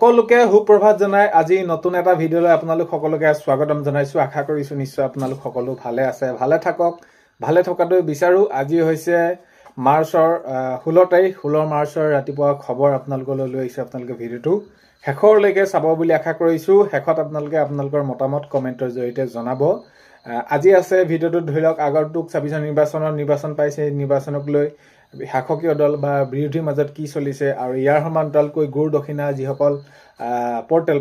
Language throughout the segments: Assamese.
সকলোকে সুপ্ৰভাত জনাই আজি নতুন এটা ভিডিঅ'লৈ আপোনালোক সকলোকে স্বাগতম জনাইছো। আশা কৰিছো নিশ্চয় আপোনালোক সকলো ভালে আছে, ভালে থাকক। ভালে থকাটো বিচাৰো। আজি হৈছে মাৰ্চৰ 16 তাৰিখ, 16 মাৰ্চৰ ৰাতিপুৱা খবৰ আপোনালোকলৈ লৈ আহিছো। আপোনালোকে ভিডিঅ'টো শেষৰলৈকে চাব বুলি আশা কৰিছো। শেষত আপোনালোকে আপোনালোকৰ মতামত কমেণ্টৰ জৰিয়তে জনাব। আজি আছে ভিডিঅ'টোত ধৰি লওক আগন্তুক 26 নিৰ্বাচন পাইছে। নিৰ্বাচনক লৈ শাসকীয় দল বা বিৰোধীৰ মাজত কি চলিছে আৰু ইয়াৰ সমান্তৰালকৈ গুৰ দক্ষিণা যিসকল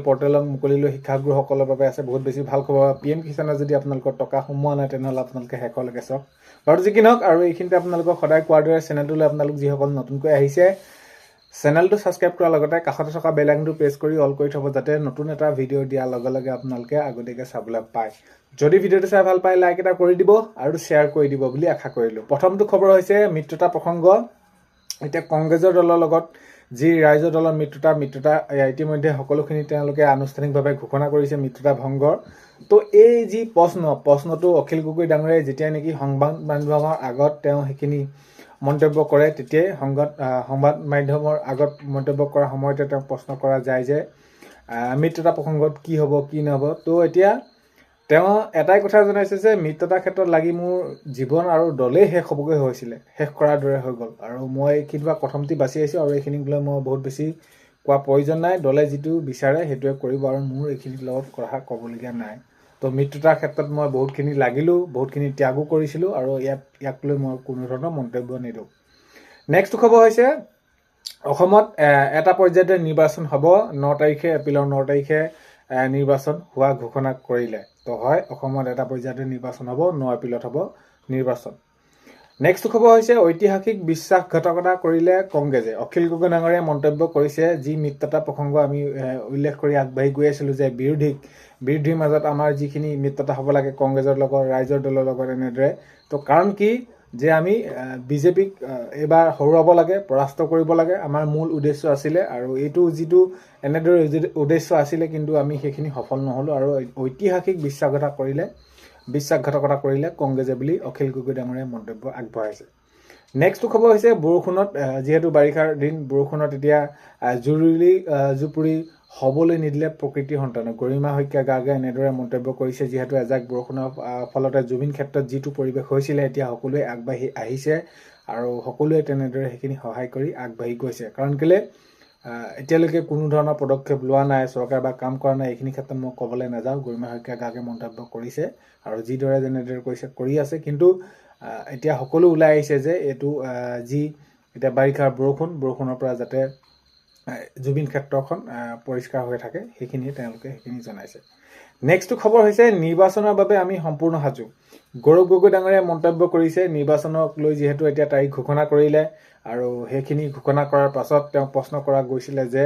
পৰ্টেলক মুকলি লৈ শিক্ষাগুৰুসকলৰ বাবে আছে বহুত বেছি ভাল খবৰ। PM কিষাণে যদি আপোনালোকৰ টকা সোমোৱা নাই তেনেহ'লে আপোনালোকে শেষলৈকে চাওক। বাৰু যি কি নহওক, আৰু এইখিনিতে আপোনালোকক সদায় কোৱাৰ দৰে চেনেলটোলৈ আপোনালোক যিসকল নতুনকৈ আহিছে চেনেলটো ছাবস্ক্ৰাইব কৰাৰ লগতে কাষতে থকা বেল আইকনটো প্ৰেছ কৰি অল কৰি থ'ব, যাতে নতুন এটা ভিডিঅ' দিয়াৰ লগে লগে আপোনালোকে আগতীয়াকৈ চাবলৈ পায়। যদি ভিডিঅ'টো চাই ভাল পায় লাইক এটা কৰি দিব আৰু শ্বেয়াৰ কৰি দিব বুলি আশা কৰিলোঁ। প্ৰথমটো খবৰ হৈছে মিত্ৰতা প্ৰসংগ। এতিয়া কংগ্ৰেছৰ দলৰ লগত যি ৰাইজৰ দলৰ মিত্ৰতা ইতিমধ্যে সকলোখিনি তেওঁলোকে আনুষ্ঠানিকভাৱে ঘোষণা কৰিছে মিত্ৰতা ভংগৰ। তো এই যি প্ৰশ্নটো অখিল গগৈ ডাঙৰীয়াই যেতিয়া নেকি সংবাদ মাধ্যমৰ আগত তেওঁ সেইখিনি মন্তব্য কৰে, তেতিয়াই সংবাদ মাধ্যমৰ আগত মন্তব্য কৰাৰ সময়তে তেওঁক প্ৰশ্ন কৰা যায় যে মিত্ৰতা প্ৰসংগত কি হ'ব কি নহ'ব। তো এতিয়া তেওঁ এটাই কথা জনাইছে যে মিত্ৰতাৰ ক্ষেত্ৰত লাগি মোৰ জীৱন আৰু দলেই শেষ হ'বগৈ হৈছিলে, শেষ কৰাৰ দৰে হৈ গ'ল। আৰু মই এইখিনি প্ৰথমটি বাছি আহিছোঁ আৰু এইখিনিক লৈ মই বহুত বেছি কোৱা প্ৰয়োজন নাই। দলে যিটো বিচাৰে সেইটোৱে কৰিব আৰু মোৰ এইখিনিৰ লগত কথা ক'বলগীয়া নাই। তো মিত্ৰতাৰ ক্ষেত্ৰত মই বহুতখিনি লাগিলোঁ, বহুতখিনি ত্যাগো কৰিছিলোঁ আৰু ইয়াক লৈ মই কোনো ধৰণৰ মন্তব্য নিদিওঁ। নেক্সট খবৰ হৈছে অসমত এটা পৰ্যায়তে নিৰ্বাচন হ'ব। এপ্ৰিলৰ 9 তাৰিখে নিৰ্বাচন হোৱা ঘোষণা কৰিলে। তো হয়, অসমত এটা পৰ্যায়তে নিৰ্বাচন হ'ব, 9 এপ্ৰিলত হ'ব নিৰ্বাচন। নেক্সট খবৰ হৈছে ঐতিহাসিক বিশ্বাসঘাতকতা কৰিলে কংগ্ৰেছে। অখিল গগৈ ডাঙৰীয়াই মন্তব্য কৰিছে যি মিত্ৰতা প্ৰসংগ আমি উল্লেখ কৰি আগবাঢ়ি গৈ আছিলোঁ যে বিৰোধীৰ মাজত আমাৰ যিখিনি মিত্ৰতা হ'ব লাগে কংগ্ৰেছৰ লগত, ৰাইজৰ দলৰ লগত এনেদৰে। তো কাৰণ কি যে আমি বিজেপিক এইবাৰ হৰুৱাব লাগে, পৰাস্ত কৰিব লাগে আমাৰ মূল উদ্দেশ্য আছিলে। আৰু এইটো যিটো এনেদৰে উদ্দেশ্য আছিলে, কিন্তু আমি সেইখিনি সফল নহ'লোঁ আৰু ঐতিহাসিক বিশ্বাসঘাতকতা কৰিলে কংগ্ৰেছে বুলি অখিল গগৈ ডাঙৰীয়াই মন্তব্য আগবঢ়াইছে। নেক্সট খবৰ হৈছে বৰষুণত, যিহেতু বাৰিষাৰ দিন, বৰষুণত এতিয়া জুপুৰি হ'বলৈ নিদিলে প্ৰকৃতিৰ সন্তানে। গৰিমা শইকীয়া গাৰ্গে এনেদৰে মন্তব্য কৰিছে, যিহেতু এজাক বৰষুণৰ ফলতে জুবিন ক্ষেত্ৰত যিটো পৰিৱেশ হৈছিলে এতিয়া সকলোৱে আগবাঢ়ি আহিছে আৰু সকলোৱে তেনেদৰে সেইখিনি সহায় কৰি আগবাঢ়ি গৈছে। কাৰণ কেলৈ এতিয়ালৈকে কোনো ধৰণৰ পদক্ষেপ লোৱা নাই, চৰকাৰ বা কাম কৰা নাই, এইখিনি ক্ষেত্ৰত মই ক'বলৈ নাযাওঁ। গৰিমা শইকীয়া গাৰ্গে মন্তব্য কৰিছে আৰু যিদৰে যেনেদৰে কৰিছে কৰি আছে, কিন্তু এতিয়া সকলো ওলাই আহিছে যে এইটো যি এতিয়া বাৰিষাৰ বৰষুণৰ পৰা যাতে জুবিন ক্ষেত্ৰখন পৰিষ্কাৰ হৈ থাকে সেইখিনি জনাইছে। নেক্সট খবৰ হৈছে নিৰ্বাচনৰ বাবে আমি সম্পূৰ্ণ সাজু। গৌৰৱ গগৈ ডাঙৰীয়াই মন্তব্য কৰিছে নিৰ্বাচনক লৈ, যিহেতু এতিয়া তাৰিখ ঘোষণা কৰিলে আৰু সেইখিনি ঘোষণা কৰাৰ পাছত তেওঁক প্ৰশ্ন কৰা গৈছিলে যে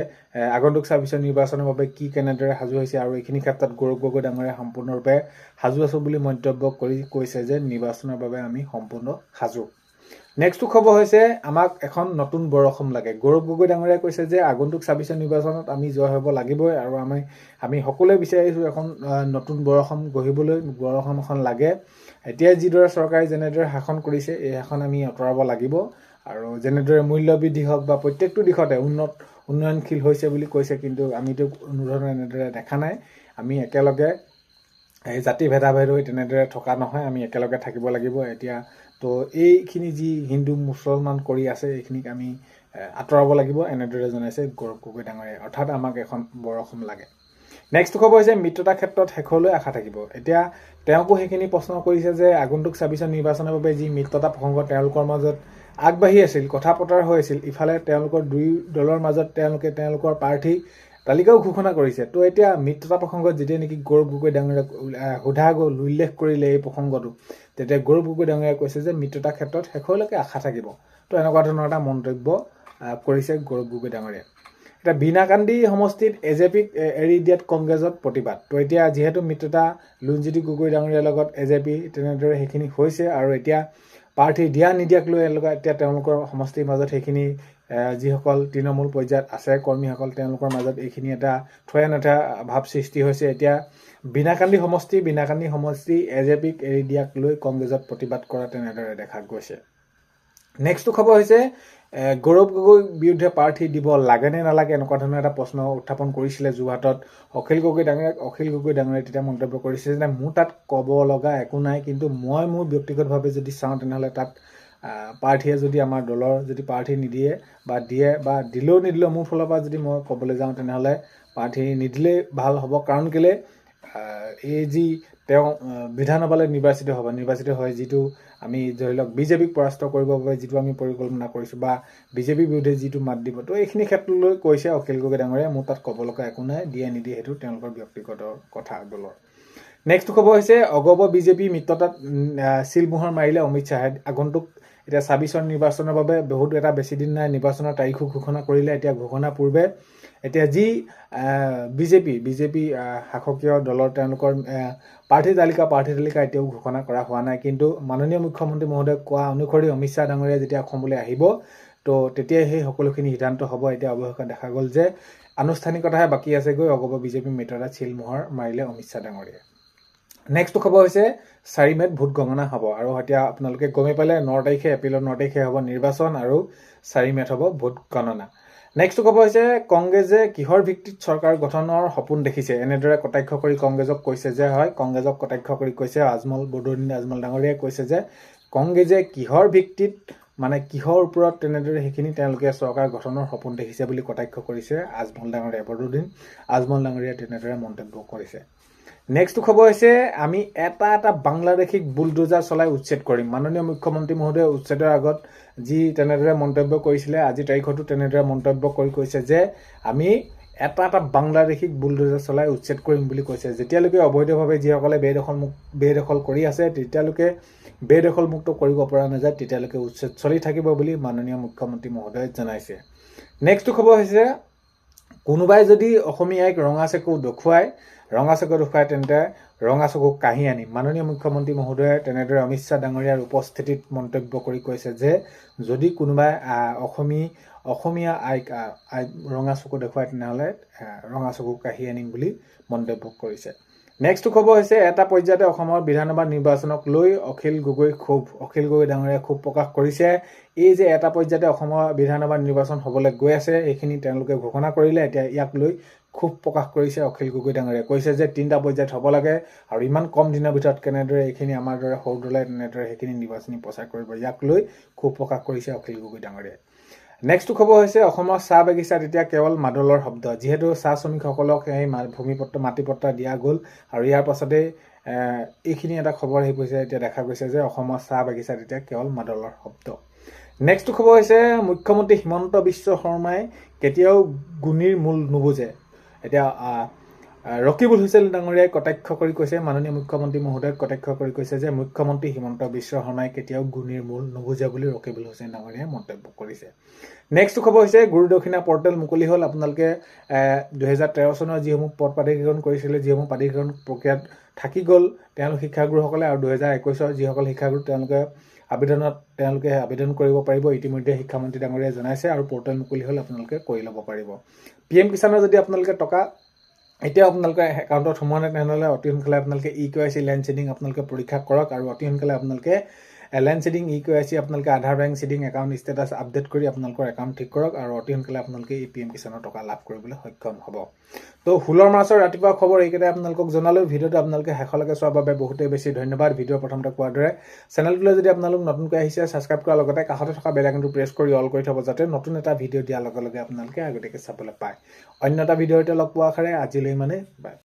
আগন্তুক 26 নিৰ্বাচনৰ বাবে কেনেদৰে সাজু হৈছে, আৰু এইখিনি ক্ষেত্ৰত গৌৰৱ গগৈ ডাঙৰীয়াই সম্পূৰ্ণৰূপে সাজু আছোঁ বুলি মন্তব্য কৰি কৈছে যে নিৰ্বাচনৰ বাবে আমি সম্পূৰ্ণ সাজু। নেক্সট খবৰ হৈছে আমাক এখন নতুন বৰ অসম লাগে। গৌৰৱ গগৈ ডাঙৰীয়াই কৈছে যে আগন্তুক 26 নিৰ্বাচনত আমি জয় হ'ব লাগিবই আৰু আমি সকলোৱে বিচাৰিছোঁ এখন নতুন বৰ অসম গঢ়িবলৈ, বৰ অসম এখন লাগে। এতিয়া যিদৰে চৰকাৰে যেনেদৰে শাসন কৰিছে এই শাসন আমি আঁতৰাব লাগিব আৰু যেনেদৰে মূল্যবৃদ্ধি হওক বা প্ৰত্যেকটো দিশতে উন্নয়নশীল হৈছে বুলি কৈছে, কিন্তু আমিতো কোনো ধৰণৰ এনেদৰে দেখা নাই। আমি একেলগে জাতি ভেদাভেদ হৈ তেনেদৰে থকা নহয়, আমি একেলগে থাকিব লাগিব এতিয়া। তো এইখিনি যি হিন্দু মুছলমান কৰি আছে এইখিনিক আমি আঁতৰাব লাগিব, এনেদৰে জনাইছে গৌৰৱ গগৈ ডাঙৰীয়াই। অৰ্থাৎ আমাক এখন বৰ অসম লাগে। নেক্সট খবৰ হৈছে মিত্ৰতাৰ ক্ষেত্ৰত শেষলৈ আশা থাকিব। এতিয়া তেওঁকো সেইখিনি প্ৰশ্ন কৰিছে যে আগন্তুক 26 নিৰ্বাচনৰ বাবে যি মিত্ৰতা প্ৰসংগ তেওঁলোকৰ মাজত আগবাঢ়ি আছিল, কথা পতাৰ হৈ আছিল, ইফালে তেওঁলোকৰ দুই দলৰ মাজত তেওঁলোকৰ প্ৰাৰ্থী তালিকাও ঘোষণা কৰিছে। তো এতিয়া মিত্ৰতা প্ৰসংগত যেতিয়া নেকি গৌৰৱ গগৈ ডাঙৰীয়াক সোধা গ'ল, উল্লেখ কৰিলে এই প্ৰসংগটো, তেতিয়া গৌৰৱ গগৈ ডাঙৰীয়াই কৈছে যে মিত্ৰতাৰ ক্ষেত্ৰত শেষলৈকে আশা থাকিব। তো এনেকুৱা ধৰণৰ এটা মন্তব্য কৰিছে গৌৰৱ গগৈ ডাঙৰীয়াই। এতিয়া বিনাকান্দি সমষ্টিত AJPক এৰি দিয়াত কংগ্ৰেছত প্ৰতিবাদ। তো এতিয়া যিহেতু মিত্ৰতা লুণজ্যোতি গগৈ ডাঙৰীয়াৰ লগত AJP তেনেদৰে সেইখিনি হৈছে আৰু এতিয়া প্ৰাৰ্থী দিয়া নিদিয়াক লৈ এতিয়া তেওঁলোকৰ সমষ্টিৰ মাজত সেইখিনি যিসকল তৃণমূল পৰ্যায়ত আছে কৰ্মীসকল, তেওঁলোকৰ মাজত এইখিনি এটা থৈ নথা ভাৱ সৃষ্টি হৈছে। এতিয়া বিনাকান্দি সমষ্টি AJPক এৰি দিয়াক লৈ কংগ্ৰেছত প্ৰতিবাদ কৰা তেনেদৰে দেখা গৈছে। নেক্সট খবৰ হৈছে গৌৰৱ গগৈ বিৰুদ্ধে প্ৰাৰ্থী দিব লাগে নে নালাগে এনেকুৱা ধৰণৰ এটা প্ৰশ্ন উত্থাপন কৰিছিলে যোৰহাটত অখিল গগৈ ডাঙৰীয়াই তেতিয়া মন্তব্য কৰিছিলে যে মোৰ তাত ক'ব লগা একো নাই, কিন্তু মই মোৰ ব্যক্তিগতভাৱে যদি চাওঁ তেনেহ'লে তাত প্ৰাৰ্থীয়ে যদি আমাৰ দলৰ যদি প্ৰাৰ্থী নিদিয়ে বা দিয়ে বা দিলেও নিদিলেও মোৰ ফালৰ পৰা যদি মই ক'বলৈ যাওঁ তেনেহ'লে প্ৰাৰ্থী নিদিলেই ভাল হ'ব। কাৰণ কেলৈ এই যি তেওঁ বিধানসভালৈ নিৰ্বাচিত হয় যিটো আমি ধৰি লওক বিজেপিক পৰাস্ত কৰিবৰ বাবে যিটো আমি পৰিকল্পনা কৰিছোঁ বা বিজেপিৰ বিৰুদ্ধে যিটো মাত দিব, তো এইখিনি ক্ষেত্ৰলৈ কৈছে অখিল গগৈ ডাঙৰীয়াই মোৰ তাত ক'ব লগা একো নাই, দিয়ে নিদিয়ে সেইটো তেওঁলোকৰ ব্যক্তিগত কথা দলৰ। নেক্সট খবৰ হৈছে অগপ বিজেপি মিত্ৰতাত চিলমোহৰ মাৰিলে অমিত শ্বাহে। আগন্তুক এতিয়া ২৬ নিৰ্বাচনৰ বাবে বহুত এটা বেছি দিন নাই, নিৰ্বাচনৰ তাৰিখো ঘোষণা কৰিলে। এতিয়া ঘোষণাৰ পূৰ্বে এতিয়া যি বিজেপি শাসকীয় দলৰ তেওঁলোকৰ প্ৰাৰ্থী তালিকা এতিয়াও ঘোষণা কৰা হোৱা নাই, কিন্তু মাননীয় মুখ্যমন্ত্ৰী মহোদয়ে কোৱা অনুসৰি অমিত শ্বাহ ডাঙৰীয়া যেতিয়া অসমলৈ আহিব তো তেতিয়াই সেই সকলোখিনি সিদ্ধান্ত হ'ব। এতিয়া অৱশেষত দেখা গ'ল যে আনুষ্ঠানিকতাহে বাকী আছেগৈ, অগপ বিজেপি মিত্ৰতাত চিলমোহৰ মাৰিলে অমিত শ্বাহ ডাঙৰীয়াই। নেক্সট খবৰ হৈছে 4 মে'ত ভোট গণনা হ'ব, আৰু এতিয়া আপোনালোকে গমেই পালে এপ্ৰিলৰ 9 তাৰিখে হ'ব নিৰ্বাচন আৰু 4 মে'ত হ'ব ভোট গণনা। নেক্সট খবৰ হৈছে কংগ্ৰেছে কিহৰ ভিত্তিত চৰকাৰ গঠনৰ সপোন দেখিছে। এনেদৰে কটাক্ষ কৰি কংগ্ৰেছক কৈছে যে কংগ্ৰেছক কটাক্ষ কৰি কৈছে বদৰুদ্দিন আজমল ডাঙৰীয়াই কৈছে যে কংগ্ৰেছে কিহৰ ভিত্তিত মানে কিহৰ ওপৰত তেনেদৰে সেইখিনি তেওঁলোকে চৰকাৰ গঠনৰ সপোন দেখিছে বুলি কটাক্ষ কৰিছে বদৰুদ্দিন আজমল ডাঙৰীয়াই তেনেদৰে মন্তব্য কৰিছে। নেক্সট খবৰ হৈছে আমি এটা বাংলাদেশীক বুলডোজাৰ চলাই উচ্ছেদ কৰিম। মাননীয় মুখ্যমন্ত্ৰী মহোদয়ে উচ্ছেদৰ আগত যি তেনেদৰে মন্তব্য কৰিছিলে, আজিৰ তাৰিখতো তেনেদৰে মন্তব্য কৰি কৈছে যে আমি এটা বাংলাদেশীক বুলডোজাৰ চলাই উচ্ছেদ কৰিম বুলি কৈছে। যেতিয়ালৈকে অবৈধভাৱে যিসকলে বেদখল কৰি আছে তেতিয়ালৈকে বেদখলমুক্ত কৰিব পৰা নাযায়, তেতিয়ালৈকে উচ্ছেদ চলি থাকিব বুলি মাননীয় মুখ্যমন্ত্ৰী মহোদয়ে জনাইছে। নেক্সট খবৰ হৈছে কোনোবাই যদি অসমীয়াইক ৰঙা চকু দেখুৱায় তেন্তে ৰঙা চকুক কাঢ়ি আনিম। মাননীয় মুখ্যমন্ত্ৰী মহোদয়ে তেনেদৰে অমিত শ্বাহ ডাঙৰীয়াৰ উপস্থিতিত মন্তব্য কৰি কৈছে যে যদি কোনোবাই অসমীয়া আইক ৰঙা চকু দেখুৱায় তেনেহ'লে ৰঙা চকুক কাঢ়ি আনিম বুলি মন্তব্য কৰিছে। নেক্সট খবৰ হৈছে এটা পৰ্যায়তে অসমৰ বিধানসভা নিৰ্বাচনক লৈ অখিল গগৈ ডাঙৰীয়াই ক্ষোভ প্ৰকাশ কৰিছে। এই যে এটা পৰ্যায়তে অসমৰ বিধানসভা নিৰ্বাচন হ'বলৈ গৈ আছে এইখিনি তেওঁলোকে ঘোষণা কৰিলে, এতিয়া ইয়াক লৈ ক্ষোভ প্ৰকাশ কৰিছে অখিল গগৈ ডাঙৰীয়াই। কৈছে যে 3টা পৰ্যায়ত হ'ব লাগে আৰু ইমান কম দিনৰ ভিতৰত কেনেদৰে এইখিনি আমাৰ দৰে সৰু দলে তেনেদৰে সেইখিনি নিৰ্বাচনী প্ৰচাৰ কৰিব, ইয়াক লৈ ক্ষোভ প্ৰকাশ কৰিছে অখিল গগৈ ডাঙৰীয়াই। নেক্সট খবৰ হৈছে অসমৰ চাহ বাগিচাত এতিয়া কেৱল মাদলৰ শব্দ। যিহেতু চাহ শ্ৰমিকসকলক এই মাটিপট্টা দিয়া গ'ল আৰু ইয়াৰ পাছতেই এইখিনি এটা খবৰ আহি পৰিছে, এতিয়া দেখা গৈছে যে অসমৰ চাহ বাগিচাত এতিয়া কেৱল মাদলৰ শব্দ। নেক্সট খবৰ হৈছে মুখ্যমন্ত্ৰী হিমন্ত বিশ্ব শৰ্মাই কেতিয়াও গুণীৰ মূল নুবুজে। এতিয়া ৰকিবুল হুছেইন ডাঙৰীয়াই কটাক্ষ কৰি কৈছে, মাননীয় মুখ্যমন্ত্ৰী মহোদয়ক কটাক্ষ কৰি কৈছে যে মুখ্যমন্ত্ৰী হিমন্ত বিশ্ব শৰ্মাই কেতিয়াও গুণীৰ মূল নুবুজে বুলি ৰকিবুল হুছেইন ডাঙৰীয়াই মন্তব্য কৰিছে। নেক্সট খবৰ হৈছে গুৰুদক্ষিণা পৰ্টেল মুকলি হ'ল। আপোনালোকে 2013 চনৰ যিসমূহ পদ প্ৰাধিকৰণ কৰিছিলে, যিসমূহ প্ৰাধিকৰণ প্ৰক্ৰিয়াত থাকি গ'ল তেওঁলোক শিক্ষাগুৰুসকলে, আৰু 2021 যিসকল শিক্ষাগুৰু তেওঁলোকে আবেদন কৰিব পাৰিব। ইতিমধ্যে শিক্ষামন্ত্ৰী ডাঙৰীয়াই জনাইছে আৰু পৰ্টেল মুকলি হ'ল, আপোনালোকে কৰি ল'ব পাৰিব। PM কিষাণৰ যদি আপোনালোকে টকা এতিয়াও আপোনালোকে একাউণ্টত সোমোৱা নাই তেনেহ'লে অতি সোনকালে আপোনালোকে EKYC লেণ্ড চিডিং আপোনালোকে পৰীক্ষা কৰক, আৰু অতি সোনকালে আপোনালোকে লেণ্ড চিডিং EKYC আপোনালোকে Aadhaar bank seeding account status update কৰি আপোনালোকৰ একাউণ্ট ঠিক কৰক, আৰু অতি সোনকালে আপোনালোকে এই PM কিষাণৰ টকা লাভ কৰিবলৈ সক্ষম হ'ব। তো 16 মাৰ্চৰ ৰাতিপুৱা খবৰ এইকেইটাই আপোনালোকক জনালোঁ। ভিডিঅ'টো আপোনালোকে শেষলৈকে চোৱাৰ বাবে বহুতেই বেছি ধন্যবাদ। ভিডিঅ' প্ৰথমতে কোৱাৰ দৰে চেনেলটোলৈ যদি আপোনালোক নতুনকৈ আহিছে ছাবস্ক্ৰাইব কৰাৰ লগতে কাষতে থকা বেল আইকনটো প্ৰেছ কৰি অল কৰি থ'ব, যাতে নতুন এটা ভিডিঅ' দিয়াৰ লগে লগে আপোনালোকে আগতীয়াকৈ চাবলৈ পায়। অন্য এটা ভিডিঅ'তে লগ পোৱাৰ আশাৰে আজিলৈ বাই।